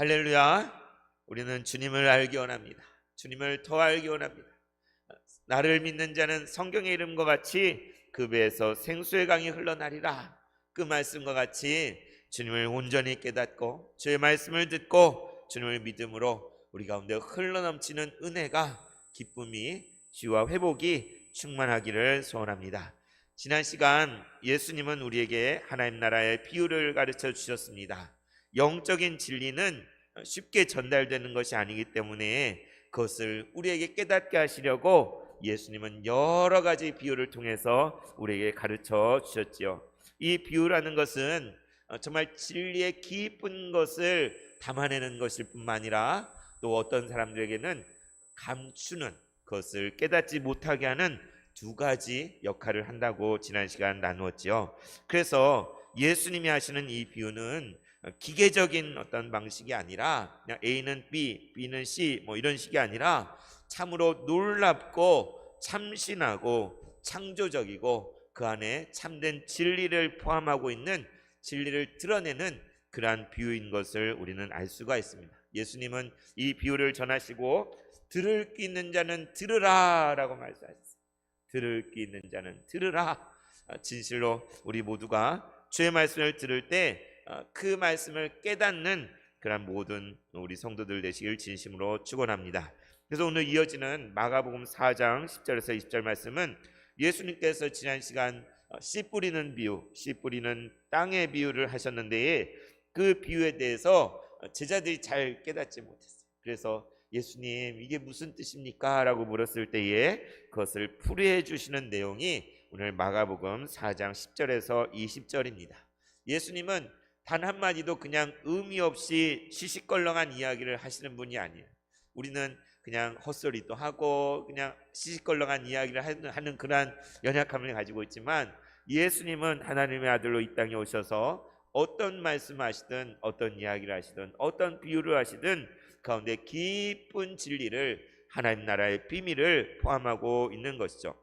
할렐루야. 우리는 주님을 알기 원합니다. 주님을 더 알기 원합니다. 나를 믿는 자는 성경의 이름과 같이 그 배에서 생수의 강이 흘러나리라. 그 말씀과 같이 주님을 온전히 깨닫고 주의 말씀을 듣고 주님을 믿음으로 우리 가운데 흘러넘치는 은혜가, 기쁨이, 지와 회복이 충만하기를 소원합니다. 지난 시간 예수님은 우리에게 하나님 나라의 비유를 가르쳐 주셨습니다. 영적인 진리는 쉽게 전달되는 것이 아니기 때문에 그것을 우리에게 깨닫게 하시려고 예수님은 여러 가지 비유를 통해서 우리에게 가르쳐 주셨지요. 이 비유라는 것은 정말 진리의 깊은 것을 담아내는 것일 뿐만 아니라 또 어떤 사람들에게는 감추는, 그것을 깨닫지 못하게 하는 두 가지 역할을 한다고 지난 시간 나누었지요. 그래서 예수님이 하시는 이 비유는 기계적인 어떤 방식이 아니라 그냥 A는 B, B는 C 뭐 이런 식이 아니라 참으로 놀랍고 참신하고 창조적이고 그 안에 참된 진리를 포함하고 있는, 진리를 드러내는 그러한 비유인 것을 우리는 알 수가 있습니다. 예수님은 이 비유를 전하시고 들을 귀 있는 자는 들으라 라고 말씀하셨어요. 들을 귀 있는 자는 들으라. 진실로 우리 모두가 주의 말씀을 들을 때 그 말씀을 깨닫는 그런 모든 우리 성도들 되시길 진심으로 축원합니다. 그래서 오늘 이어지는 마가복음 4장 10절에서 20절 말씀은 예수님께서 지난 시간 씨 뿌리는 비유, 씨 뿌리는 땅의 비유를 하셨는데 그 비유에 대해서 제자들이 잘 깨닫지 못했어요. 그래서 예수님 이게 무슨 뜻입니까? 라고 물었을 때에 그것을 풀이해 주시는 내용이 오늘 마가복음 4장 10절에서 20절입니다. 예수님은 단 한마디도 그냥 의미 없이 시시껄렁한 이야기를 하시는 분이 아니에요. 우리는 그냥 헛소리도 하고 그냥 시시껄렁한 이야기를 하는 그러한 연약함을 가지고 있지만 예수님은 하나님의 아들로 이 땅에 오셔서 어떤 말씀하시든 어떤 이야기를 하시든 어떤 비유를 하시든 가운데 깊은 진리를, 하나님 나라의 비밀을 포함하고 있는 것이죠.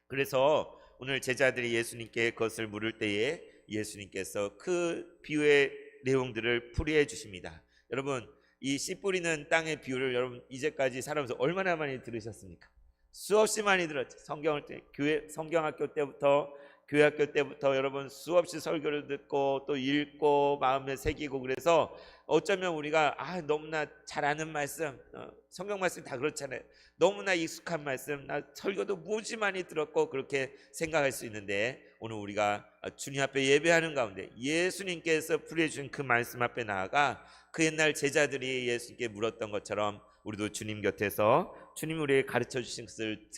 그래서 오늘 제자들이 예수님께 그것을 물을 때에 예수님께서 그 비유의 내용들을 풀이해 주십니다. 여러분, 이 씨 뿌리는 땅의 비유를 여러분 이제까지 살아오면서 얼마나 많이 들으셨습니까? 수없이 많이 들었죠. 성경학교 때부터, 교회학교 때부터 여러분 수없이 설교를 듣고 또 읽고 마음에 새기고, 그래서 어쩌면 우리가 너무나 잘 아는 말씀, 성경 말씀 다 그렇잖아요. 너무나 익숙한 말씀, 나 설교도 무지 많이 들었고 그렇게 생각할 수 있는데, 오늘 우리가 주님 앞에 예배하는 가운데 예수님께서 풀이해 주신 그 말씀 앞에 나아가 그 옛날 제자들이 예수님께 물었던 것처럼 우리도 주님 곁에서 주님 우리에게 가르쳐 주신 것을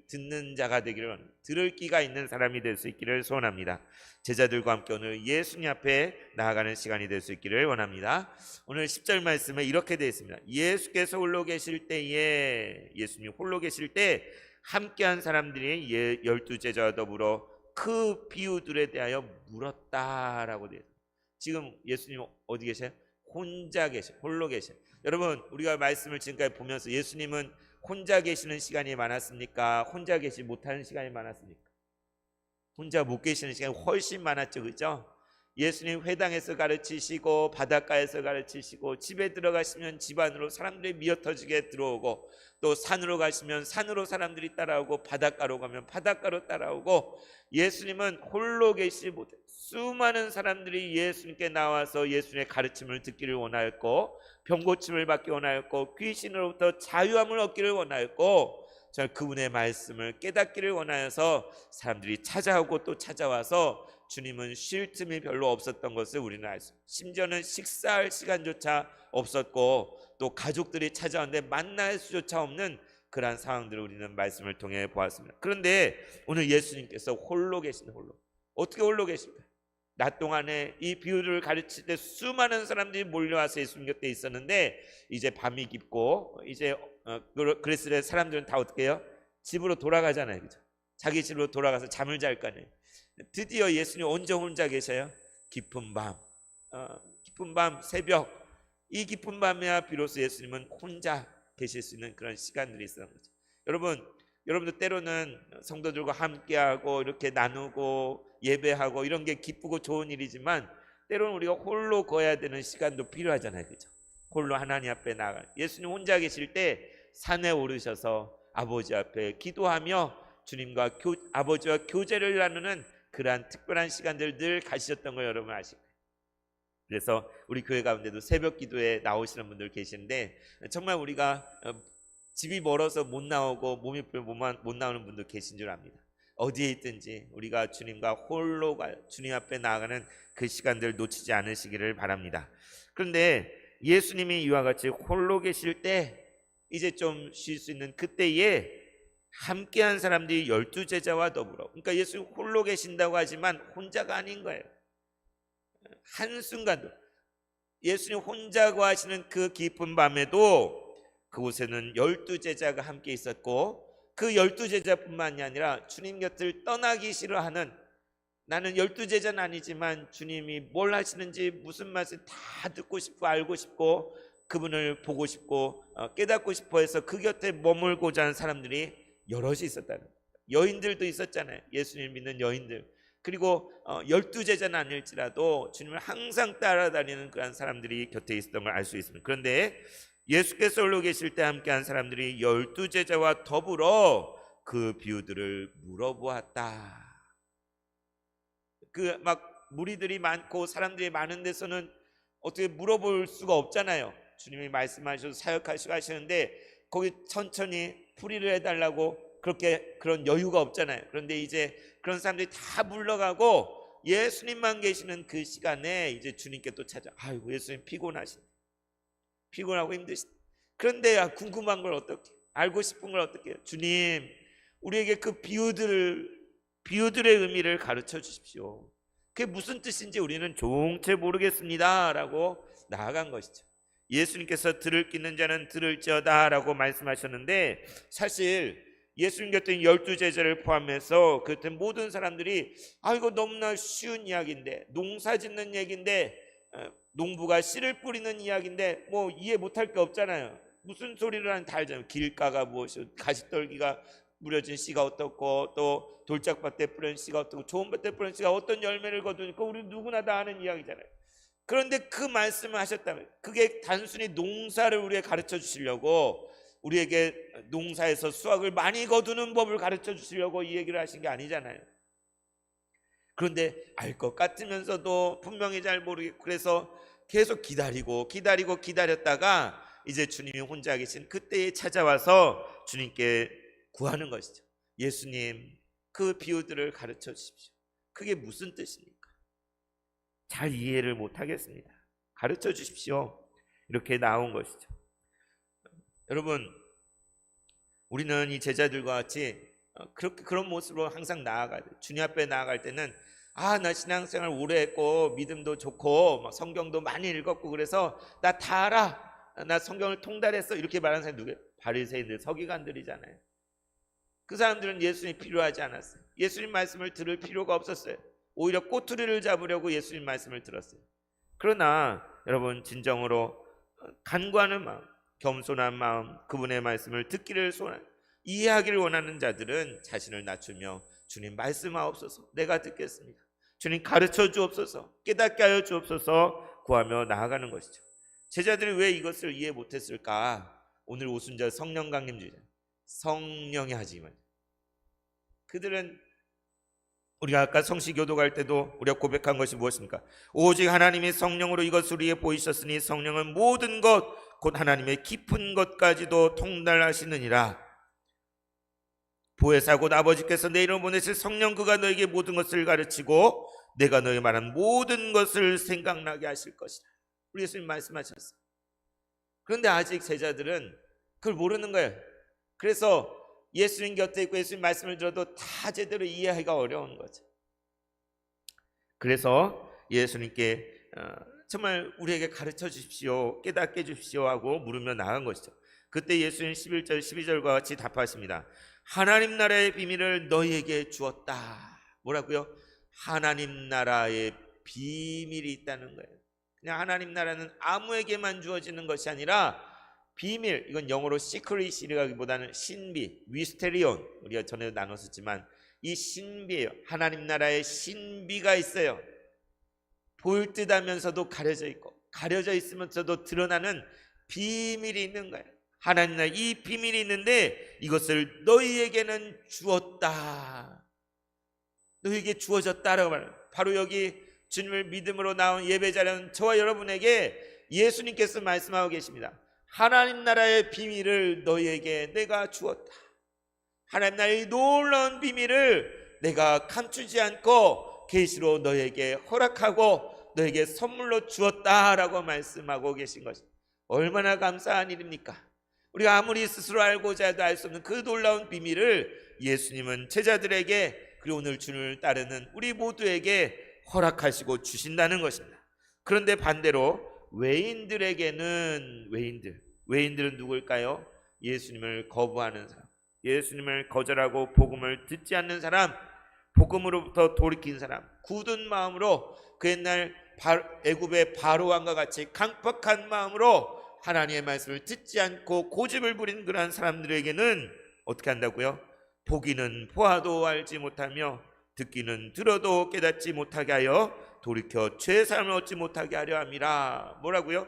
듣는 자가 되기를 원합니다. 들을 귀가 있는 사람이 될 수 있기를 소원합니다. 제자들과 함께 오늘 예수님 앞에 나아가는 시간이 될 수 있기를 원합니다. 오늘 10절 말씀에 이렇게 되어 있습니다. 예수께서 홀로 계실 때에, 예수님 홀로 계실 때 함께한 사람들이 12제자와 더불어 그 비유들에 대하여 물었다라고 되어 있습니다. 지금 예수님 어디 계세요? 혼자 계셔, 홀로 계셔. 여러분, 우리가 말씀을 지금까지 보면서 예수님은 혼자 계시는 시간이 많았습니까? 혼자 계시지 못하는 시간이 많았습니까? 혼자 못 계시는 시간이 훨씬 많았죠, 그죠? 예수님 회당에서 가르치시고 바닷가에서 가르치시고 집에 들어가시면 집 안으로 사람들이 미어터지게 들어오고, 또 산으로 가시면 산으로 사람들이 따라오고, 바닷가로 가면 바닷가로 따라오고, 예수님은 홀로 계시지 못해 수많은 사람들이 예수님께 나와서 예수님의 가르침을 듣기를 원하였고, 병고침을 받기 원하였고, 귀신으로부터 자유함을 얻기를 원하였고, 그분의 말씀을 깨닫기를 원하여서 사람들이 찾아오고 또 찾아와서 주님은 쉴 틈이 별로 없었던 것을 우리는 알 수 있습니다. 심지어는 식사할 시간조차 없었고 또 가족들이 찾아오는데 만날 수조차 없는 그러한 상황들을 우리는 말씀을 통해 보았습니다. 그런데 오늘 예수님께서 홀로 계시는, 홀로. 어떻게 홀로 계실까요? 낮 동안에 이 비유를 가르칠 때 수많은 사람들이 몰려와서 예수님 곁에 있었는데 이제 밤이 깊고 이제 그랬을 때 사람들은 다 어떻게 해요? 집으로 돌아가잖아요, 그죠? 자기 집으로 돌아가서 잠을 잘 거 아니에요. 드디어 예수님 언제 혼자 계셔요? 깊은 밤, 깊은 밤, 새벽. 이 깊은 밤에야 비로소 예수님은 혼자 계실 수 있는 그런 시간들이 있었던 거죠. 여러분도 때로는 성도들과 함께하고 이렇게 나누고 예배하고 이런 게 기쁘고 좋은 일이지만 때로는 우리가 홀로 거해야 되는 시간도 필요하잖아요, 그죠? 홀로 하나님 앞에 나가. 예수님 혼자 계실 때 산에 오르셔서 아버지 앞에 기도하며 주님과 아버지와 교제를 나누는 그러한 특별한 시간들 늘 가지셨던 걸 여러분 아실 거예요. 그래서 우리 교회 가운데도 새벽 기도에 나오시는 분들 계시는데 정말 우리가 집이 멀어서 못 나오고 몸이 못 나오는 분도 계신 줄 압니다. 어디에 있든지 우리가 주님과 홀로 주님 앞에 나아가는 그 시간들 놓치지 않으시기를 바랍니다. 그런데 예수님이 이와 같이 홀로 계실 때 이제 좀 쉴 수 있는 그때에 함께한 사람들이 12제자와 더불어, 그러니까 예수님 홀로 계신다고 하지만 혼자가 아닌 거예요. 한순간도 예수님 혼자 거하시는 그 깊은 밤에도 그곳에는 12제자가 함께 있었고, 그 12제자뿐만이 아니라 주님 곁을 떠나기 싫어하는, 나는 12제자는 아니지만 주님이 뭘 하시는지 무슨 말씀 다 듣고 싶고 알고 싶고 그분을 보고 싶고 깨닫고 싶어 해서 그 곁에 머물고자 하는 사람들이 여럿이 있었다는 거예요. 여인들도 있었잖아요. 예수님 믿는 여인들. 그리고 12제자는 아닐지라도 주님을 항상 따라다니는 그런 사람들이 곁에 있었던 걸 알 수 있습니다. 그런데 예수께서 홀로 계실 때 함께한 사람들이 12제자와 더불어 그 비유들을 물어보았다. 그 막 무리들이 많고 사람들이 많은 데서는 어떻게 물어볼 수가 없잖아요. 주님이 말씀하셔서 사역하시고 하시는데 거기 천천히 풀이를 해달라고 그런 여유가 없잖아요. 그런데 이제 그런 사람들이 다 물러가고 예수님만 계시는 그 시간에 이제 주님께 또 아이고 예수님 피곤하고 힘드시다. 그런데 궁금한 걸 어떻게, 알고 싶은 걸 어떻게 해요? 주님, 우리에게 그 비유들의 의미를 가르쳐 주십시오. 그게 무슨 뜻인지 우리는 종체 모르겠습니다 라고 나아간 것이죠. 예수님께서 들을 끼 있는 자는 들을지어다 라고 말씀하셨는데, 사실 예수님 곁에 12제자를 포함해서 그때 모든 사람들이 이거 너무나 쉬운 이야기인데, 농사 짓는 얘기인데, 농부가 씨를 뿌리는 이야기인데 뭐 이해 못할 게 없잖아요. 무슨 소리를 하는지 다 알잖아요. 길가가 무엇이고 가시떨기가 무뎌진 씨가 어떻고 또 돌짝밭에 뿌린 씨가 어떻고 좋은 밭에 뿌린 씨가 어떤 열매를 거두니까 우리 누구나 다 아는 이야기잖아요. 그런데 그 말씀을 하셨다면 그게 단순히 농사를 우리에게 가르쳐 주시려고, 우리에게 농사에서 수확을 많이 거두는 법을 가르쳐 주시려고 이 얘기를 하신 게 아니잖아요. 그런데 알 것 같으면서도 분명히 잘 모르겠고, 그래서 계속 기다렸다가 이제 주님이 혼자 계신 그때에 찾아와서 주님께 구하는 것이죠. 예수님, 그 비유들을 가르쳐 주십시오. 그게 무슨 뜻입니까? 잘 이해를 못하겠습니다. 가르쳐 주십시오. 이렇게 나온 것이죠. 여러분, 우리는 이 제자들과 같이 그런 모습으로 항상 나아가야 돼요. 주님 앞에 나아갈 때는 나 신앙생활 오래 했고 믿음도 좋고 성경도 많이 읽었고 그래서 나 다 알아, 나 성경을 통달했어, 이렇게 말하는 사람이 누구예요? 바리새인들, 서기관들이잖아요. 그 사람들은 예수님이 필요하지 않았어요. 예수님 말씀을 들을 필요가 없었어요. 오히려 꼬투리를 잡으려고 예수님 말씀을 들었어요. 그러나 여러분, 진정으로 간구하는 마음, 겸손한 마음, 그분의 말씀을 듣기를 이해하기를 원하는 자들은 자신을 낮추며 주님 말씀하옵소서, 내가 듣겠습니다. 주님 가르쳐 주옵소서, 깨닫게 하여 주옵소서 구하며 나아가는 것이죠. 제자들이 왜 이것을 이해 못했을까? 오늘 오순절 성령 강림 주자, 성령이 하지만 그들은, 우리가 아까 성시교도 갈 때도 우리가 고백한 것이 무엇입니까? 오직 하나님이 성령으로 이것을 우리에게 보이셨으니 성령은 모든 것 곧 하나님의 깊은 것까지도 통달하시느니라. 보혜사 곧 아버지께서 내 이름을 보내실 성령, 그가 너에게 모든 것을 가르치고 내가 너에게 말한 모든 것을 생각나게 하실 것이다. 우리 예수님 말씀하셨어요. 그런데 아직 제자들은 그걸 모르는 거예요. 그래서 예수님 곁에 있고 예수님 말씀을 들어도 다 제대로 이해하기가 어려운 거죠. 그래서 예수님께 정말 우리에게 가르쳐 주십시오, 깨닫게 해주십시오 하고 물으며 나간 것이죠. 그때 예수님 11절 12절과 같이 답하십니다. 하나님 나라의 비밀을 너희에게 주었다. 뭐라고요? 하나님 나라의 비밀이 있다는 거예요. 그냥 하나님 나라는 아무에게만 주어지는 것이 아니라 비밀, 이건 영어로 시크릿이라기보다는 신비, 위스테리온, 우리가 전에도 나눴었지만 이 신비예요. 하나님 나라의 신비가 있어요. 보일 듯 하면서도 가려져 있고 가려져 있으면서도 드러나는 비밀이 있는 거예요. 하나님 나라 이 비밀이 있는데 이것을 너희에게는 주었다. 너희에게 주어졌다라고 말해요. 바로 여기 주님을 믿음으로 나온 예배자는 저와 여러분에게 예수님께서 말씀하고 계십니다. 하나님 나라의 비밀을 너희에게 내가 주었다. 하나님 나라의 놀라운 비밀을 내가 감추지 않고 계시로 너희에게 허락하고 너희에게 선물로 주었다라고 말씀하고 계신 것입니다. 얼마나 감사한 일입니까? 우리가 아무리 스스로 알고자 해도 알 수 없는 그 놀라운 비밀을 예수님은 제자들에게 그리고 오늘 주님을 따르는 우리 모두에게 허락하시고 주신다는 것입니다. 그런데 반대로 외인들에게는 외인들은 누굴까요? 예수님을 거부하는 사람, 예수님을 거절하고 복음을 듣지 않는 사람, 복음으로부터 돌이킨 사람, 굳은 마음으로 그 옛날 애굽의 바로 왕과 같이 강팍한 마음으로 하나님의 말씀을 듣지 않고 고집을 부리는 그러한 사람들에게는 어떻게 한다고요? 보기는 보아도 알지 못하며 듣기는 들어도 깨닫지 못하게 하여 돌이켜 죄 사함을 얻지 못하게 하려 함이라. 뭐라고요?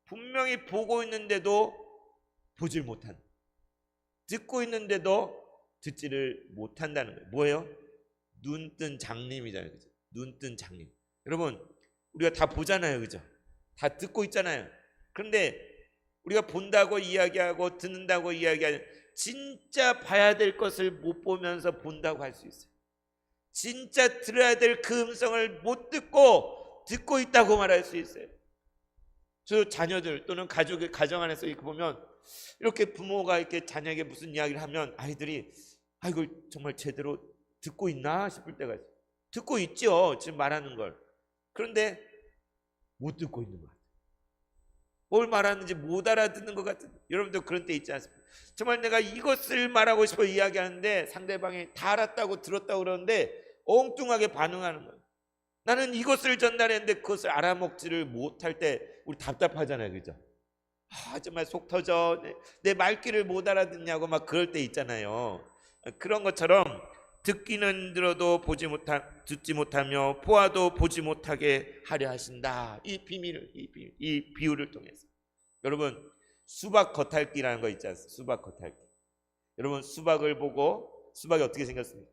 분명히 보고 있는데도 보질 못한, 듣고 있는데도 듣지를 못한다는 거예요. 뭐예요? 눈뜬 장님이잖아요. 그죠? 눈뜬 장님. 여러분, 우리가 다 보잖아요. 그죠? 다 듣고 있잖아요. 그런데 우리가 본다고 이야기하고 듣는다고 이야기하는, 진짜 봐야 될 것을 못 보면서 본다고 할 수 있어요. 진짜 들어야 될 그 음성을 못 듣고 듣고 있다고 말할 수 있어요. 저 자녀들 또는 가정 안에서 이렇게 보면, 이렇게 부모가 이렇게 자녀에게 무슨 이야기를 하면 아이들이 이걸 정말 제대로 듣고 있나 싶을 때가 있어요. 듣고 있죠, 지금 말하는 걸. 그런데 못 듣고 있는 것 같아요. 뭘 말하는지 못 알아듣는 것 같은, 여러분도 그런 때 있지 않습니까? 정말 내가 이것을 말하고 싶어 이야기하는데 상대방이 다 알았다고 들었다고 그러는데 엉뚱하게 반응하는 거예요. 나는 이것을 전달했는데 그것을 알아먹지를 못할 때 우리 답답하잖아요. 그죠? 정말 속 터져. 내 말귀를 못 알아듣냐고 막 그럴 때 있잖아요. 그런 것처럼 듣기는 들어도 듣지 못하며 보아도 보지 못하게 하려 하신다. 이 비밀을, 이 비유를 통해서. 여러분, 수박 겉핥기라는 거 있지 않습니까? 수박 겉핥기. 여러분, 수박을 보고, 수박이 어떻게 생겼습니까?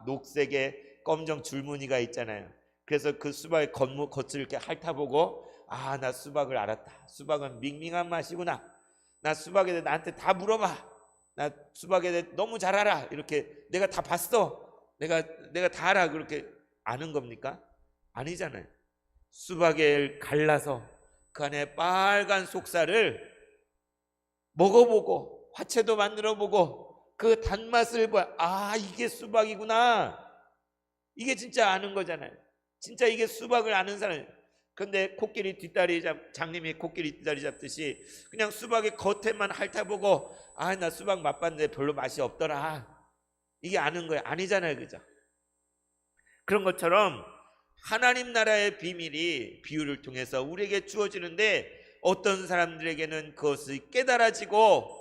녹색의 검정 줄무늬가 있잖아요. 그래서 그 수박의 겉을 이렇게 핥아보고, 나 수박을 알았다. 수박은 밍밍한 맛이구나. 나 수박에 대해 나한테 다 물어봐. 나 수박에 대해 너무 잘 알아. 이렇게 내가 다 봤어. 내가 다 알아. 그렇게 아는 겁니까? 아니잖아요. 수박을 갈라서 그 안에 빨간 속살을 먹어보고 화채도 만들어보고 그 단맛을 봐. 이게 수박이구나. 이게 진짜 아는 거잖아요. 진짜 이게 수박을 아는 사람이에요. 근데 장님이 코끼리 뒷다리 잡듯이 그냥 수박의 겉에만 핥아보고 나 수박 맛봤는데 별로 맛이 없더라. 이게 아는 거예요? 아니잖아요. 그죠? 그런 것처럼 하나님 나라의 비밀이 비유를 통해서 우리에게 주어지는데, 어떤 사람들에게는 그것이 깨달아지고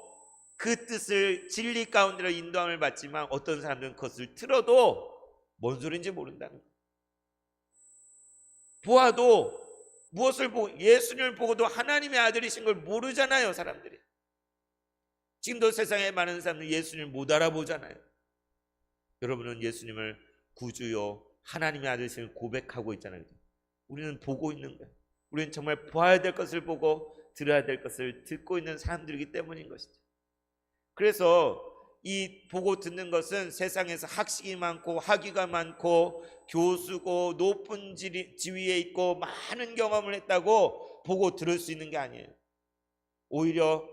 그 뜻을 진리 가운데로 인도함을 받지만, 어떤 사람들은 그것을 들어도 뭔 소리인지 모른다는 거예요. 보아도 무엇을 보고, 예수님을 보고도 하나님의 아들이신 걸 모르잖아요. 사람들이 지금도 세상에 많은 사람들이 예수님을 못 알아보잖아요. 여러분은 예수님을 구주요 하나님의 아들이신 걸 고백하고 있잖아요. 우리는 보고 있는 거예요. 우리는 정말 보아야 될 것을 보고 들어야 될 것을 듣고 있는 사람들이기 때문인 것이죠. 그래서 이 보고 듣는 것은 세상에서 학식이 많고 학위가 많고 교수고 높은 지위에 있고 많은 경험을 했다고 보고 들을 수 있는 게 아니에요. 오히려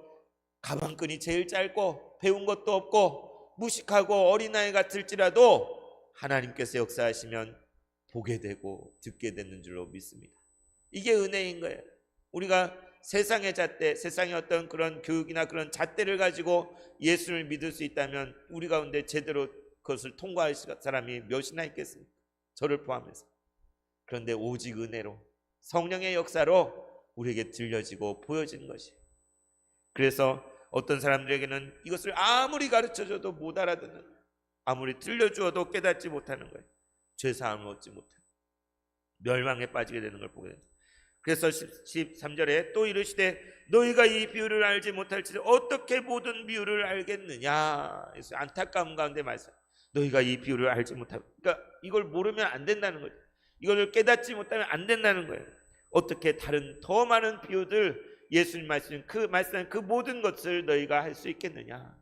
가방끈이 제일 짧고 배운 것도 없고 무식하고 어린아이 같을지라도 하나님께서 역사하시면 보게 되고 듣게 되는 줄로 믿습니다. 이게 은혜인 거예요. 우리가 세상의 잣대, 세상의 어떤 그런 교육이나 그런 잣대를 가지고 예수를 믿을 수 있다면 우리 가운데 제대로 그것을 통과할 사람이 몇이나 있겠습니까? 저를 포함해서. 그런데 오직 은혜로, 성령의 역사로 우리에게 들려지고 보여지는 것이에요. 그래서 어떤 사람들에게는 이것을 아무리 가르쳐줘도 못 알아듣는, 아무리 들려주어도 깨닫지 못하는 거예요. 죄사함을 얻지 못하는, 멸망에 빠지게 되는 걸 보게 됩니다. 그래서 13절에 또 이르시되 너희가 이 비유를 알지 못할지 어떻게 모든 비유를 알겠느냐. 그래서 안타까움 가운데 말씀. 너희가 이 비유를 알지 못하고, 그러니까 이걸 모르면 안 된다는 거죠. 이걸 깨닫지 못하면 안 된다는 거예요. 어떻게 다른 더 많은 비유들, 예수님 말씀하는 그 모든 것을 너희가 할 수 있겠느냐.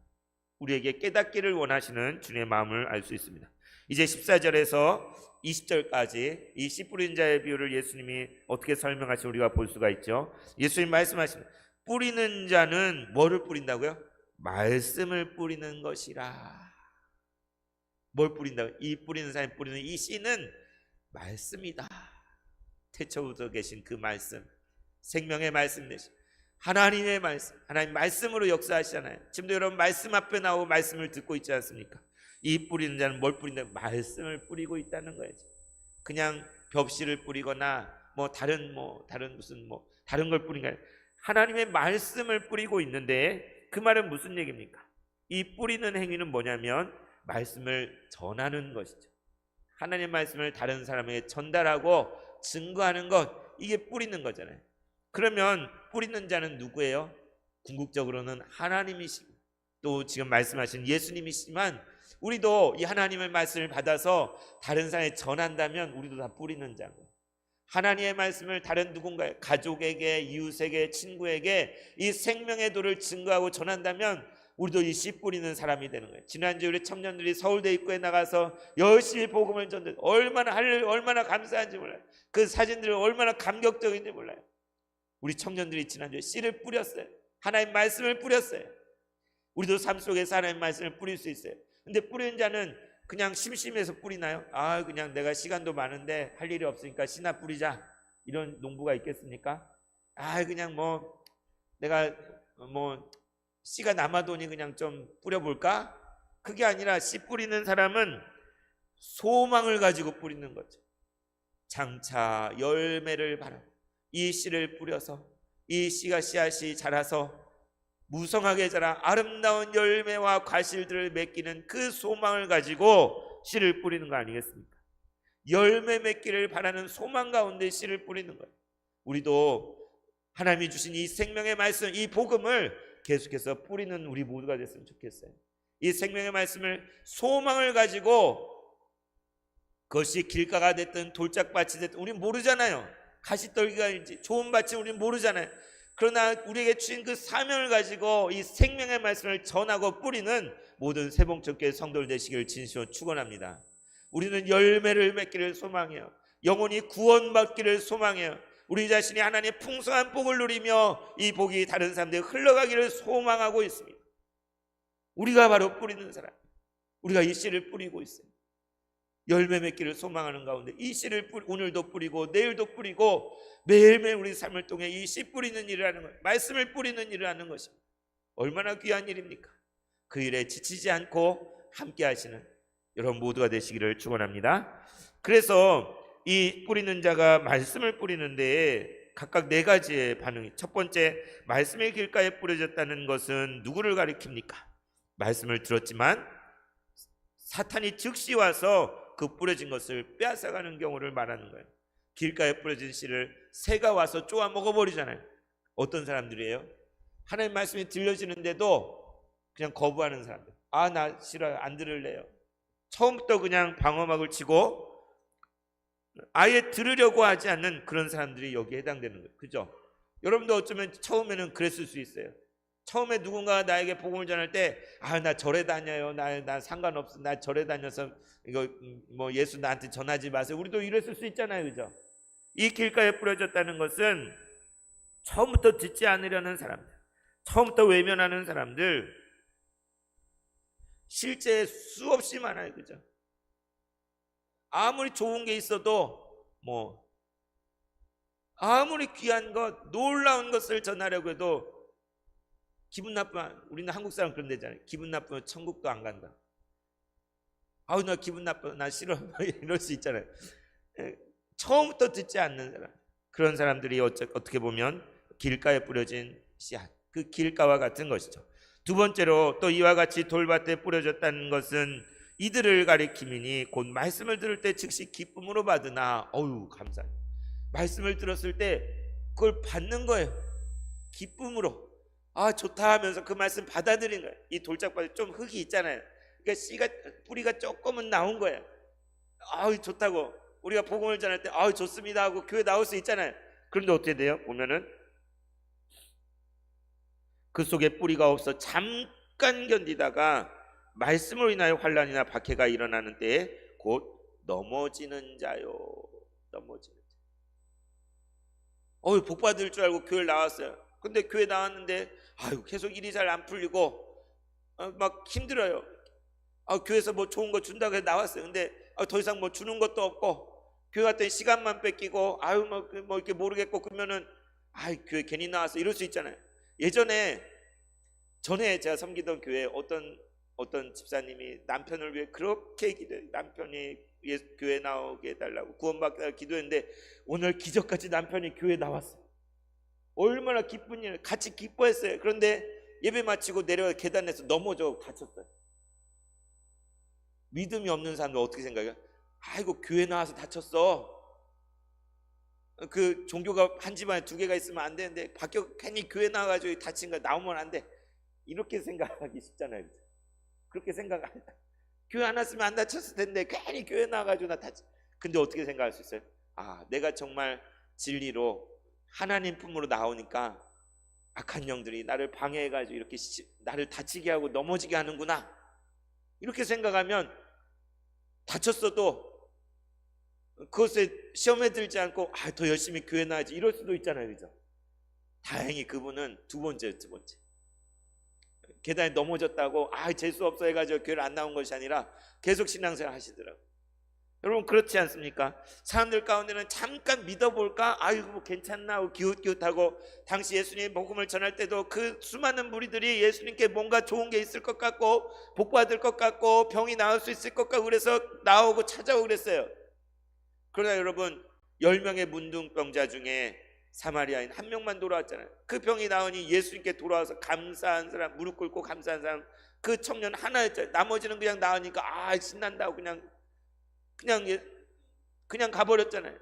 우리에게 깨닫기를 원하시는 주님의 마음을 알 수 있습니다. 이제 14절에서 20절까지 이 씨 뿌린 자의 비유를 예수님이 어떻게 설명하시는지 우리가 볼 수가 있죠. 예수님 말씀하십니다. 뿌리는 자는 뭐를 뿌린다고요? 말씀을 뿌리는 것이라. 뭘 뿌린다고요? 이 뿌리는 사람이 뿌리는 이 씨는 말씀이다. 태초부터 계신 그 말씀, 생명의 말씀 되신 하나님의 말씀, 하나님 말씀으로 역사하시잖아요. 지금도 여러분 말씀 앞에 나오고 말씀을 듣고 있지 않습니까? 이 뿌리는 자는 뭘 뿌린다? 말씀을 뿌리고 있다는 거예요. 그냥 벽실을 뿌리거나 다른 걸 뿌린 게 아니라 하나님의 말씀을 뿌리고 있는데, 그 말은 무슨 얘기입니까? 이 뿌리는 행위는 뭐냐면 말씀을 전하는 것이죠. 하나님의 말씀을 다른 사람에게 전달하고 증거하는 것, 이게 뿌리는 거잖아요. 그러면 뿌리는 자는 누구예요? 궁극적으로는 하나님이시고 또 지금 말씀하신 예수님이시지만, 우리도 이 하나님의 말씀을 받아서 다른 사람에게 전한다면 우리도 다 뿌리는 자고, 하나님의 말씀을 다른 누군가에, 가족에게, 이웃에게, 친구에게 이 생명의 도를 증거하고 전한다면 우리도 이 씨 뿌리는 사람이 되는 거예요. 지난주에 우리 청년들이 서울대 입구에 나가서 열심히 복음을 전했는데 얼마나 감사한지 몰라요. 그 사진들이 얼마나 감격적인지 몰라요. 우리 청년들이 지난주에 씨를 뿌렸어요. 하나님 말씀을 뿌렸어요. 우리도 삶 속에서 하나님 말씀을 뿌릴 수 있어요. 근데 뿌리는 자는 그냥 심심해서 뿌리나요? 그냥 내가 시간도 많은데 할 일이 없으니까 씨나 뿌리자, 이런 농부가 있겠습니까? 그냥 내가 씨가 남아도니 그냥 좀 뿌려볼까? 그게 아니라 씨 뿌리는 사람은 소망을 가지고 뿌리는 거죠. 장차 열매를 바라고 이 씨를 뿌려서 이 씨가 씨앗이 자라서 무성하게 자라 아름다운 열매와 과실들을 맺기는 그 소망을 가지고 씨를 뿌리는 거 아니겠습니까? 열매 맺기를 바라는 소망 가운데 씨를 뿌리는 거예요. 우리도 하나님이 주신 이 생명의 말씀, 이 복음을 계속해서 뿌리는 우리 모두가 됐으면 좋겠어요. 이 생명의 말씀을 소망을 가지고, 그것이 길가가 됐든 돌짝밭이 됐든 우리는 모르잖아요. 가시떨기가 좋은 밭이 우리는 모르잖아요. 그러나 우리에게 주신 그 사명을 가지고 이 생명의 말씀을 전하고 뿌리는 모든 새봉천교회 성도들 되시기를 진심으로 축원합니다. 우리는 열매를 맺기를 소망해요. 영혼이 구원받기를 소망해요. 우리 자신이 하나님의 풍성한 복을 누리며 이 복이 다른 사람들에 흘러가기를 소망하고 있습니다. 우리가 바로 뿌리는 사람, 우리가 이 씨를 뿌리고 있어요. 열매 맺기를 소망하는 가운데 이 씨를 오늘도 뿌리고 내일도 뿌리고 매일매일 우리 삶을 통해 이 씨 뿌리는 일을 하는 것, 말씀을 뿌리는 일을 하는 것입니다. 얼마나 귀한 일입니까? 그 일에 지치지 않고 함께 하시는 여러분 모두가 되시기를 축원합니다. 그래서 이 뿌리는 자가 말씀을 뿌리는데 각각 네 가지의 반응이, 첫 번째, 말씀의 길가에 뿌려졌다는 것은 누구를 가리킵니까? 말씀을 들었지만 사탄이 즉시 와서 그 뿌려진 것을 빼앗아가는 경우를 말하는 거예요. 길가에 뿌려진 씨를 새가 와서 쪼아 먹어버리잖아요. 어떤 사람들이에요? 하나님 말씀이 들려지는데도 그냥 거부하는 사람들. 나 싫어요, 안 들을래요. 처음부터 그냥 방어막을 치고 아예 들으려고 하지 않는 그런 사람들이 여기에 해당되는 거예요. 그죠? 여러분도 어쩌면 처음에는 그랬을 수 있어요. 처음에 누군가 나에게 복음을 전할 때 나 절에 다녀요, 나 상관없어, 나 절에 다녀서 이거 예수 나한테 전하지 마세요. 우리도 이랬을 수 있잖아요. 그죠? 이 길가에 뿌려졌다는 것은 처음부터 듣지 않으려는 사람들, 처음부터 외면하는 사람들, 실제 수없이 많아요. 그죠? 아무리 좋은 게 있어도 아무리 귀한 것, 놀라운 것을 전하려고 해도 기분 나쁘면, 우리는 한국 사람 그런 데잖아요. 기분 나쁘면 천국도 안 간다. 나 기분 나빠, 나 싫어, 이럴 수 있잖아요. 처음부터 듣지 않는 사람, 그런 사람들이 어떻게 보면 길가에 뿌려진 씨앗, 그 길가와 같은 것이죠. 두 번째로 또 이와 같이 돌밭에 뿌려졌다는 것은 이들을 가리킴이니 곧 말씀을 들을 때 즉시 기쁨으로 받으나, 감사해요. 말씀을 들었을 때 그걸 받는 거예요. 기쁨으로. 아, 좋다 하면서 그 말씀 받아들인 거예요. 이 돌짝밭에 좀 흙이 있잖아요. 그러니까 씨가, 뿌리가 조금은 나온 거예요. 아우, 좋다고. 우리가 복음을 전할 때 아우, 좋습니다 하고 교회 나올 수 있잖아요. 그런데 어떻게 돼요? 보면은 그 속에 뿌리가 없어 잠깐 견디다가 말씀으로 인하여 환난이나 박해가 일어나는 때에 곧 넘어지는 자요. 넘어지는 자. 복 받을 줄 알고 교회 나왔어요. 근데 교회 나왔는데 아유, 계속 일이 잘 안 풀리고 막 힘들어요. 교회에서 뭐 좋은 거 준다고 해서 나왔어요. 근데 더 이상 뭐 주는 것도 없고, 교회 갔더니 시간만 뺏기고, 뭐 이렇게 모르겠고, 그러면은 교회 괜히 나왔어 이럴 수 있잖아요. 전에 제가 섬기던 교회에 어떤 집사님이 남편을 위해 그렇게 기도해요. 남편이 교회 나오게 해달라고 구원받게 기도했는데 오늘 기적같이 남편이 교회 나왔어요. 얼마나 기쁜 일, 같이 기뻐했어요. 그런데 예배 마치고 내려가 계단에서 넘어져 다쳤어요. 믿음이 없는 사람들 어떻게 생각해요? 아이고, 교회 나와서 다쳤어. 그 종교가 한 집안에 두 개가 있으면 안 되는데 괜히 교회 나와가지고 다친 거 나오면 안 돼. 이렇게 생각하기 쉽잖아요. 그렇게 생각 안 해. 교회 안 왔으면 안 다쳤을 텐데 괜히 교회 나와가지고 나 다쳤어. 근데 어떻게 생각할 수 있어요? 내가 정말 진리로 하나님 품으로 나오니까 악한 영들이 나를 방해해가지고 이렇게 나를 다치게 하고 넘어지게 하는구나. 이렇게 생각하면 다쳤어도 그것에 시험에 들지 않고 더 열심히 교회 나야지 이럴 수도 있잖아요. 그죠? 다행히 그분은 두 번째 계단에 넘어졌다고 재수 없어 해가지고 교회를 안 나온 것이 아니라 계속 신앙생활 하시더라고요. 여러분, 그렇지 않습니까? 사람들 가운데는 잠깐 믿어볼까? 뭐 괜찮나 하고 기웃기웃하고, 당시 예수님 복음을 전할 때도 그 수많은 무리들이 예수님께 뭔가 좋은 게 있을 것 같고 복받을 것 같고 병이 나을 수 있을 것 같고 그래서 나오고 찾아오고 그랬어요. 그러나 여러분, 10명의 문둥병자 중에 사마리아인 한 명만 돌아왔잖아요. 그 병이 나으니 예수님께 돌아와서 감사한 사람, 무릎 꿇고 감사한 사람, 그 청년 하나였잖아요. 나머지는 그냥 나으니까 신난다고 그냥 가버렸잖아요.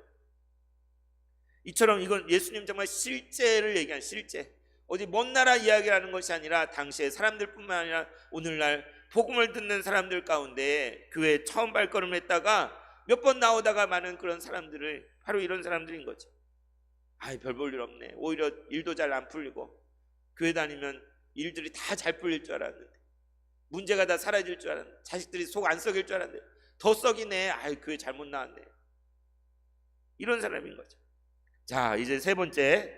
이처럼 이건 예수님 정말 실제를 얘기한 실제, 어디 먼 나라 이야기를 하는 것이 아니라 당시의 사람들뿐만 아니라 오늘날 복음을 듣는 사람들 가운데 교회에 처음 발걸음을 했다가 몇 번 나오다가 많은 그런 사람들을, 바로 이런 사람들인 거죠. 별 볼 일 없네. 오히려 일도 잘 안 풀리고, 교회 다니면 일들이 다 잘 풀릴 줄 알았는데, 문제가 다 사라질 줄 알았는데, 자식들이 속 안 썩일 줄 알았는데 더 썩이네. 교회 잘못 나왔네. 이런 사람인 거죠. 자, 이제 세 번째,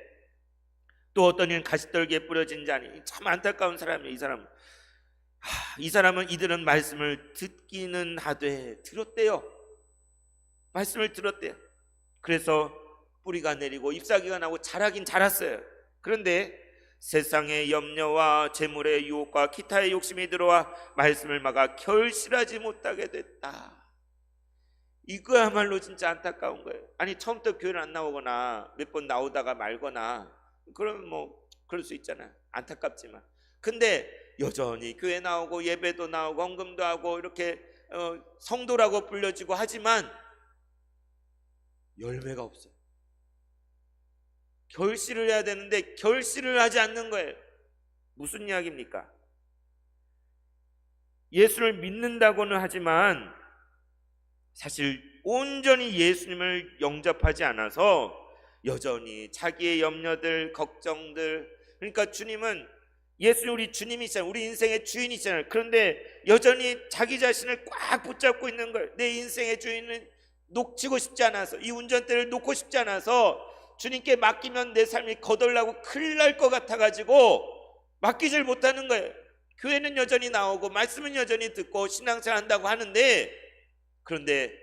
또 어떤 이는 가시떨기에 뿌려진 자니. 참 안타까운 사람이에요. 이 사람은 이들은 말씀을 듣기는 하되, 들었대요. 말씀을 들었대요. 그래서 뿌리가 내리고 잎사귀가 나고 자라긴 자랐어요. 그런데 세상의 염려와 재물의 유혹과 기타의 욕심이 들어와 말씀을 막아 결실하지 못하게 됐다. 이거야말로 진짜 안타까운 거예요. 처음부터 교회를 안 나오거나 몇 번 나오다가 말거나 그러면 뭐 그럴 수 있잖아요. 안타깝지만. 근데 여전히 교회 나오고 예배도 나오고 헌금도 하고 이렇게 성도라고 불려지고 하지만 열매가 없어요. 결실을 해야 되는데 결실을 하지 않는 거예요. 무슨 이야기입니까? 예수를 믿는다고는 하지만 사실 온전히 예수님을 영접하지 않아서 여전히 자기의 염려들, 걱정들, 그러니까 주님은, 예수님 우리 주님이시잖아요. 우리 인생의 주인이시잖아요. 그런데 여전히 자기 자신을 꽉 붙잡고 있는 거예요. 내 인생의 주인은 놓치고 싶지 않아서, 이 운전대를 놓고 싶지 않아서 주님께 맡기면 내 삶이 거덜나고 큰일 날 것 같아가지고 맡기질 못하는 거예요. 교회는 여전히 나오고 말씀은 여전히 듣고 신앙생활 한다고 하는데, 그런데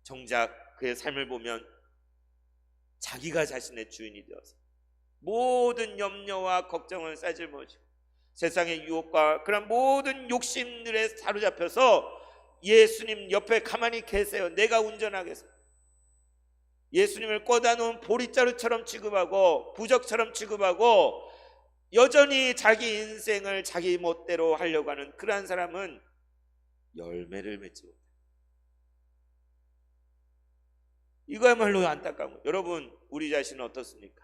정작 그의 삶을 보면 자기가 자신의 주인이 되어서 모든 염려와 걱정을 싸질머지고 세상의 유혹과 그런 모든 욕심들에 사로잡혀서 예수님 옆에 가만히 계세요. 내가 운전하겠어. 예수님을 꽂아 놓은 보릿자루처럼 취급하고 부적처럼 취급하고 여전히 자기 인생을 자기 멋대로 하려고 하는 그러한 사람은 열매를 맺지 못해요. 이거야말로 안타까운 거예요. 여러분, 우리 자신은 어떻습니까?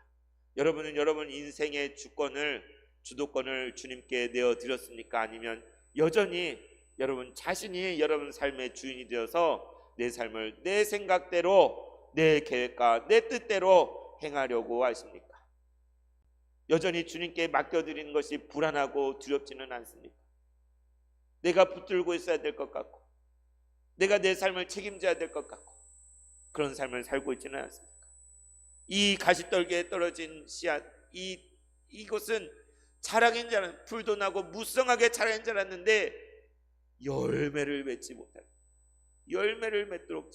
여러분은 여러분 인생의 주도권을 주님께 내어드렸습니까? 아니면 여전히 여러분 자신이 여러분 삶의 주인이 되어서 내 삶을 내 생각대로, 내 계획과 내 뜻대로 행하려고 하십니까? 여전히 주님께 맡겨드리는 것이 불안하고 두렵지는 않습니까? 내가 붙들고 있어야 될 것 같고, 내가 내 삶을 책임져야 될 것 같고, 그런 삶을 살고 있지는 않습니까? 이 가시떨기에 떨어진 씨앗, 이것은 자라긴 자는 풀도 나고 무성하게 자라긴 자랐는데 열매를 맺지 못할, 열매를 맺도록,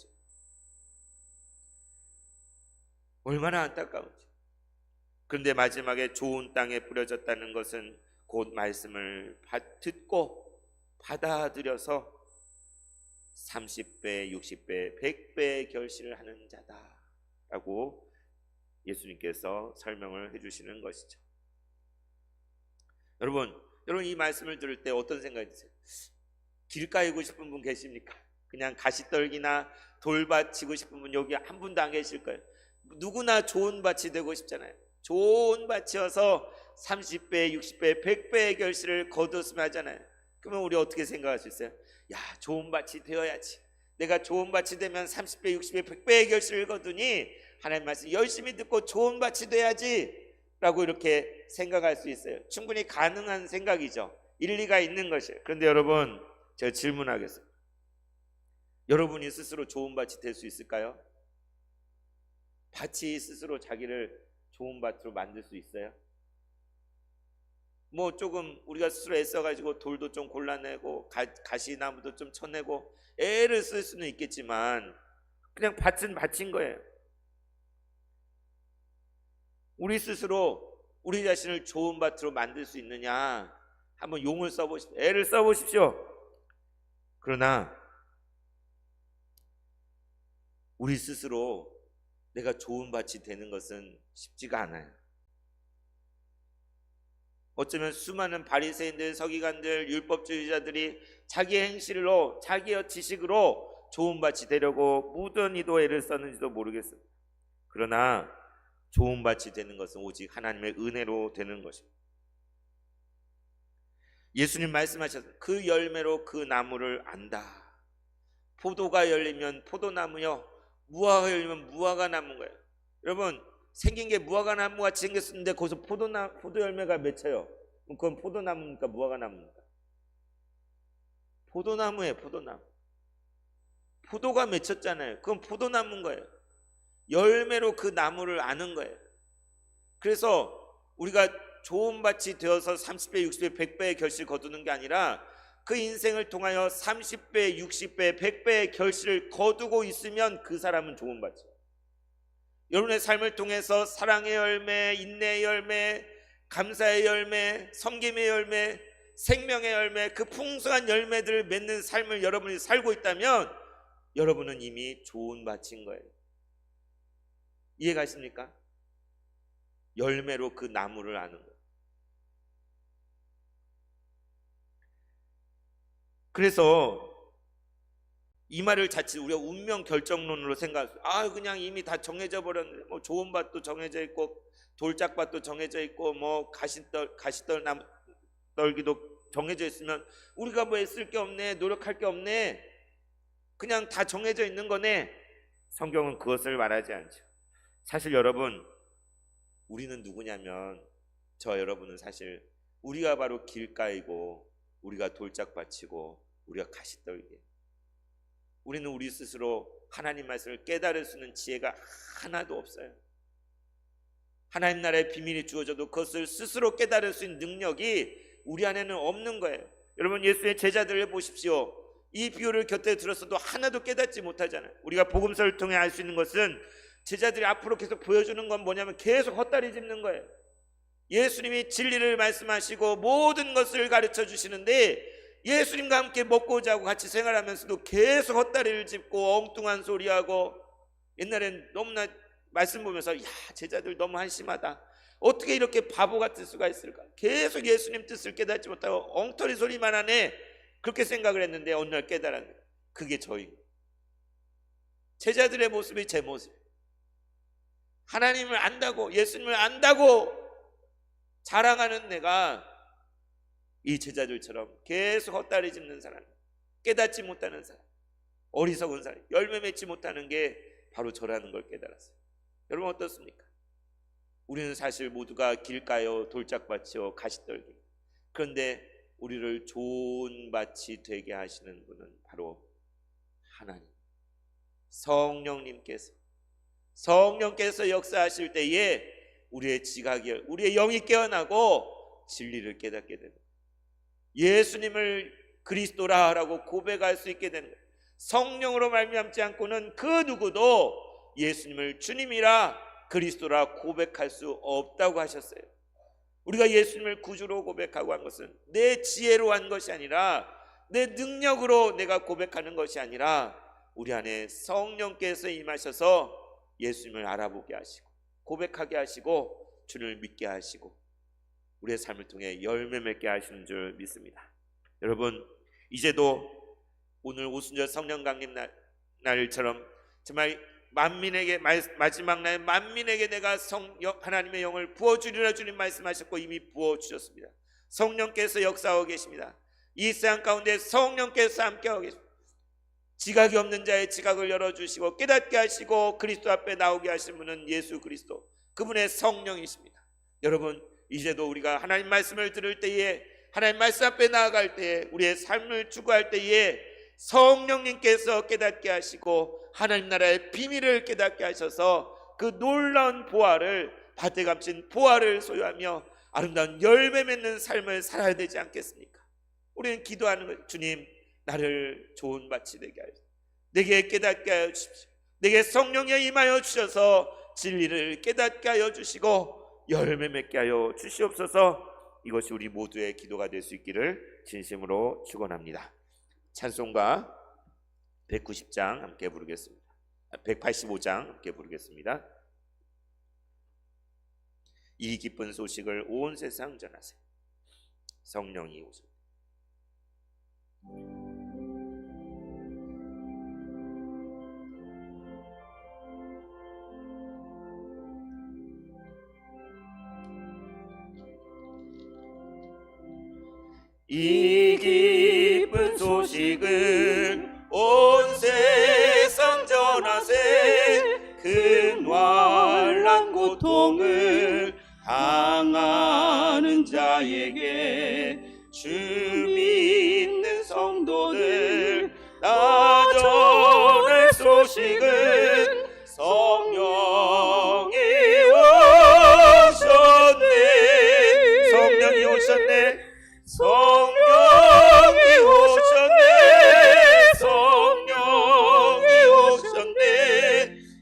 얼마나 안타까운지. 그런데 마지막에 좋은 땅에 뿌려졌다는 것은 곧 말씀을 듣고 받아들여서 30배, 60배, 100배의 결실을 하는 자다라고 예수님께서 설명을 해주시는 것이죠. 여러분 이 말씀을 들을 때 어떤 생각이 드세요? 길가이고 싶은 분 계십니까? 그냥 가시떨기나 돌밭이고 싶은 분 여기 한 분도 안 계실 거예요. 누구나 좋은 밭이 되고 싶잖아요. 좋은 밭이어서 30배, 60배, 100배의 결실을 거두었으면 하잖아요. 그러면 우리 어떻게 생각할 수 있어요? 야, 좋은 밭이 되어야지. 내가 좋은 밭이 되면 30배, 60배, 100배의 결실을 거두니 하나님 말씀 열심히 듣고 좋은 밭이 돼야지 라고 이렇게 생각할 수 있어요. 충분히 가능한 생각이죠. 일리가 있는 것이에요. 그런데 여러분, 제가 질문하겠습니다. 여러분이 스스로 좋은 밭이 될 수 있을까요? 밭이 스스로 자기를 좋은 밭으로 만들 수 있어요? 뭐 조금 우리가 스스로 애써가지고 돌도 좀 골라내고 가시나무도 좀 쳐내고 애를 쓸 수는 있겠지만 그냥 밭은 밭인 거예요. 우리 스스로 우리 자신을 좋은 밭으로 만들 수 있느냐, 한번 용을 써보십시오. 애를 써보십시오. 그러나 우리 스스로 내가 좋은 밭이 되는 것은 쉽지가 않아요. 어쩌면 수많은 바리새인들, 서기관들, 율법주의자들이 자기의 행실로, 자기의 지식으로 좋은 밭이 되려고 무던히도 애를 썼는지도 모르겠어요. 그러나 좋은 밭이 되는 것은 오직 하나님의 은혜로 되는 것입니다. 예수님 말씀하셨어요. 그 열매로 그 나무를 안다. 포도가 열리면 포도나무요, 무화과가 열리면 무화과 나무인 거예요. 여러분, 생긴 게 무화과 나무같이 생겼는데 거기서 포도 열매가 맺혀요. 그건 포도나무입니까? 무화과 나무입니까? 포도나무예요. 포도나무. 포도가 맺혔잖아요. 그건 포도나무인 거예요. 열매로 그 나무를 아는 거예요. 그래서 우리가 좋은 밭이 되어서 30배, 60배, 100배의 결실을 거두는 게 아니라 그 인생을 통하여 30배, 60배, 100배의 결실을 거두고 있으면 그 사람은 좋은 밭이에요. 여러분의 삶을 통해서 사랑의 열매, 인내의 열매, 감사의 열매, 섬김의 열매, 생명의 열매, 그 풍성한 열매들을 맺는 삶을 여러분이 살고 있다면 여러분은 이미 좋은 밭인 거예요. 이해가십니까? 열매로 그 나무를 아는 거예요. 그래서 이 말을 자칫 우리가 운명 결정론으로 생각해요. 그냥 이미 다 정해져 버렸는데, 뭐 좋은 밭도 정해져 있고 돌짝밭도 정해져 있고 뭐 가시떨기도 정해져 있으면 우리가 뭐 애쓸 게 없네, 노력할 게 없네, 그냥 다 정해져 있는 거네. 성경은 그것을 말하지 않죠. 사실 여러분, 우리는 누구냐면, 저 여러분은 사실 우리가 바로 길가이고 우리가 돌짝밭이고 우리가 가시떨기예요. 우리는 우리 스스로 하나님 말씀을 깨달을 수 있는 지혜가 하나도 없어요. 하나님 나라의 비밀이 주어져도 그것을 스스로 깨달을 수 있는 능력이 우리 안에는 없는 거예요. 여러분, 예수의 제자들을 보십시오. 이 비유를 곁에 들었어도 하나도 깨닫지 못하잖아요. 우리가 복음서를 통해 알 수 있는 것은 제자들이 앞으로 계속 보여주는 건 뭐냐면 계속 헛다리 짚는 거예요. 예수님이 진리를 말씀하시고 모든 것을 가르쳐 주시는데 예수님과 함께 먹고 자고 같이 생활하면서도 계속 헛다리를 짚고 엉뚱한 소리하고, 옛날엔 너무나 말씀 보면서 제자들 너무 한심하다, 어떻게 이렇게 바보 같을 수가 있을까, 계속 예수님 뜻을 깨닫지 못하고 엉터리 소리만 하네, 그렇게 생각을 했는데 어느 날 깨달았는데 그게 저희 제자들의 모습이 제 모습. 하나님을 안다고, 예수님을 안다고 자랑하는 내가 이 제자들처럼 계속 헛다리 짚는 사람, 깨닫지 못하는 사람, 어리석은 사람, 열매 맺지 못하는 게 바로 저라는 걸 깨달았어요. 여러분 어떻습니까? 우리는 사실 모두가 길가요, 돌짝밭이요, 가시떨기. 그런데 우리를 좋은 밭이 되게 하시는 분은 바로 하나님, 성령께서 역사하실 때에 우리의 지각이, 우리의 영이 깨어나고 진리를 깨닫게 됩니다. 예수님을 그리스도라라고 고백할 수 있게 되는 거예요. 성령으로 말미암지 않고는 그 누구도 예수님을 주님이라 그리스도라 고백할 수 없다고 하셨어요. 우리가 예수님을 구주로 고백하고 한 것은 내 지혜로 한 것이 아니라, 내 능력으로 내가 고백하는 것이 아니라, 우리 안에 성령께서 임하셔서 예수님을 알아보게 하시고 고백하게 하시고 주를 믿게 하시고 우리의 삶을 통해 열매 맺게 하시는 줄 믿습니다. 여러분, 이제도 오늘 오순절 성령 강림 날처럼 정말 만민에게, 마지막 날 만민에게 내가 하나님의 영을 부어주리라 주님 말씀하셨고 이미 부어주셨습니다. 성령께서 역사하고 계십니다. 이 세상 가운데 성령께서 함께하고 계십니다. 지각이 없는 자의 지각을 열어주시고 깨닫게 하시고 그리스도 앞에 나오게 하신 분은 예수 그리스도, 그분의 성령이십니다. 여러분, 이제도 우리가 하나님 말씀을 들을 때에, 하나님 말씀 앞에 나아갈 때에, 우리의 삶을 추구할 때에 성령님께서 깨닫게 하시고 하나님 나라의 비밀을 깨닫게 하셔서 그 놀라운 보화를, 밭에 값진 보화를 소유하며 아름다운 열매 맺는 삶을 살아야 되지 않겠습니까? 우리는 기도하는 거예요. 주님, 나를 좋은 밭이 되게 하여 내게 깨닫게 하여 주십시오. 내게 성령에 임하여 주셔서 진리를 깨닫게 하여 주시고 열매 맺게 하여 주시옵소서. 이것이 우리 모두의 기도가 될 수 있기를 진심으로 축원합니다. 찬송가 190장 함께 부르겠습니다. 185장 함께 부르겠습니다. 이 기쁜 소식을 온 세상 전하세요. 성령이 오셨다. 이 기쁜 소식을 온 세상 전하세. 큰 환난 고통을 당하는 자에게 주 믿는 성도들 나 전할 소식은 성령이 오셨네. 성령이 오셨네. 성령이 오셨네. 성령이 오셨네.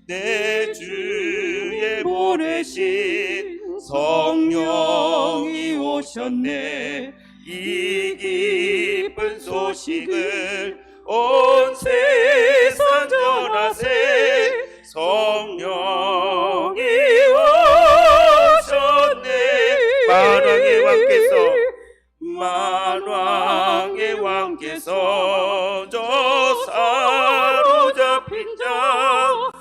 내 주에 보내신 성령이 오셨네. 이 기쁜 소식을 온 세상 전하세. 성령이 오셨네. 만왕의 왕께서, 만왕의 왕께서 저 사로잡힌 자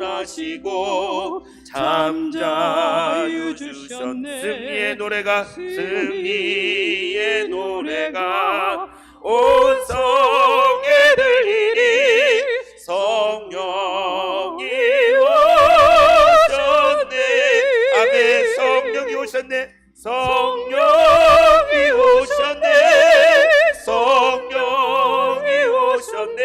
구원하시고 잠자유 주셨네. 승리의 노래가, 승리의 노래가 온 성에 들리리. 성령이 오셨네. 아멘. 성령이 오셨네. 성령이 오셨네. 성령이 오셨네.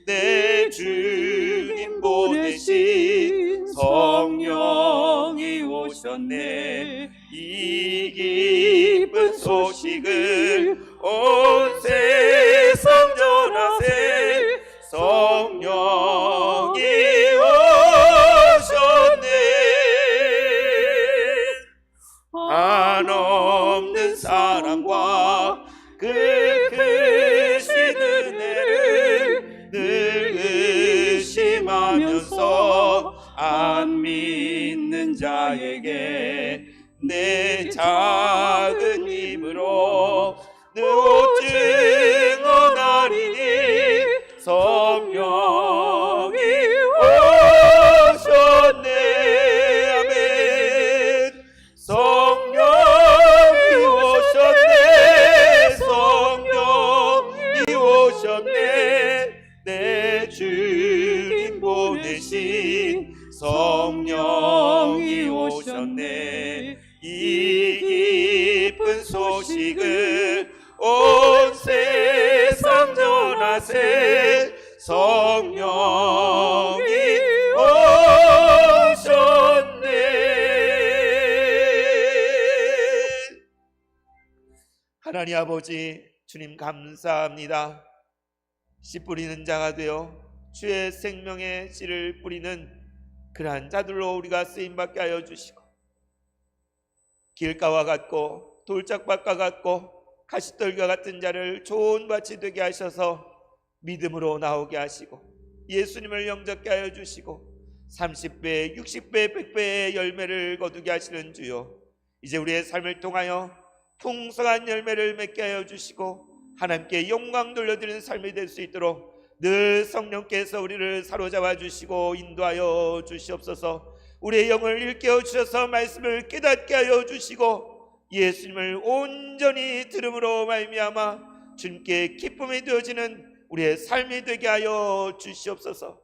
내 주님 보내신 성령이 오셨네. 이 기쁜 소식을 온 세상 전하세. 성령이 오셨네. 한없는 사랑과 그 크신 은혜를 늘 의심하면서 안 믿는 자에게 내 작은 입으로 늘 증언하리니. 성령이 오셨네. 이 기쁜 소식을 온 세상 전하세. 성령이 오셨네. 하나님 아버지, 주님 감사합니다. 씨 뿌리는 자가 되어 주의 생명의 씨를 뿌리는 그러한 자들로 우리가 쓰임받게 하여 주시고, 길가와 같고 돌짝밭과 같고 가시떨기와 같은 자를 좋은 밭이 되게 하셔서 믿음으로 나오게 하시고, 예수님을 영접게 하여 주시고 30배, 60배, 100배의 열매를 거두게 하시는 주여, 이제 우리의 삶을 통하여 풍성한 열매를 맺게 하여 주시고 하나님께 영광 돌려드리는 삶이 될 수 있도록 늘 성령께서 우리를 사로잡아 주시고 인도하여 주시옵소서. 우리의 영을 일깨워 주셔서 말씀을 깨닫게 하여 주시고 예수님을 온전히 들음으로 말미암아 주님께 기쁨이 되어지는 우리의 삶이 되게 하여 주시옵소서.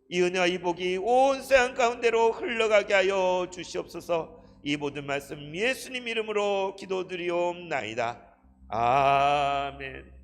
이 은혜와 이 복이 온 세상 가운데로 흘러가게 하여 주시옵소서. 이 모든 말씀 예수님 이름으로 기도드리옵나이다. 아멘.